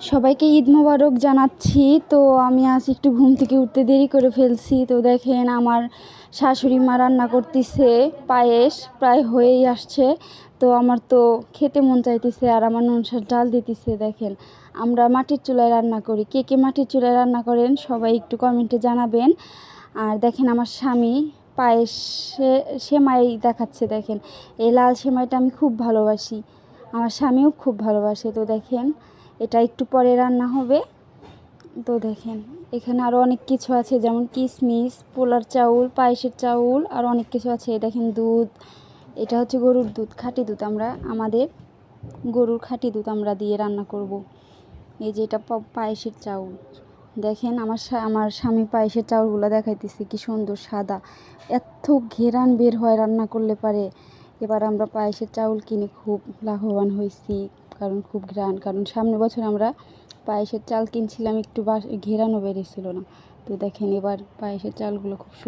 সবাইকে ঈদ মোবারক জানাচ্ছি। তো আমি আজ একটু ঘুম থেকে উঠতে দেরি করে ফেলছি। তো দেখেন আমার শাশুড়ি মা রান্না করতেছে পায়েস, প্রায় হয়েই আসছে। তো আমার তো খেতে মন চাইতেছে আর আমার নুন শাক ডাল দিতেছে। দেখেন আমরা মাটির চুলায় রান্না করি। কে কে মাটির চুলায় রান্না করেন সবাই একটু কমেন্টে জানাবেন। আর দেখেন আমার স্বামী পায়েস সেমাই দেখাচ্ছে। দেখেন এই লাল সেমাইটা আমি খুব ভালোবাসি, আমার স্বামীও খুব ভালোবাসে। তো দেখেন এটা একটু পরে রান্না হবে। তো দেখেন এখানে আরও অনেক কিছু আছে, যেমন কিশমিশ, পোলার চাউল, পায়েসের চাউল আর অনেক কিছু আছে। দেখেন দুধ, এটা হচ্ছে গরুর দুধ, খাঁটি দুধ, আমাদের গরুর খাঁটি দুধ আমরা দিয়ে রান্না করব। এই যে এটা পায়েসের চাউল। দেখেন আমার স্বামী পায়েসের চাউলগুলো দেখাইতেছে কি সুন্দর সাদা, এত ঘেরান বের হয় রান্না করলে পারে। এবার আমরা পায়েসের চাউল কিনে খুব লাভবান হয়েছি, কারণ খুব ঘ্রাণ, কারণ সামনের বছর আমরা পায়েসের চাল কিনছিলাম, একটু ঘেরানও বেরিয়েছিল না। তো দেখেন এবার পায়েসের চালগুলো খুব সুন্দর।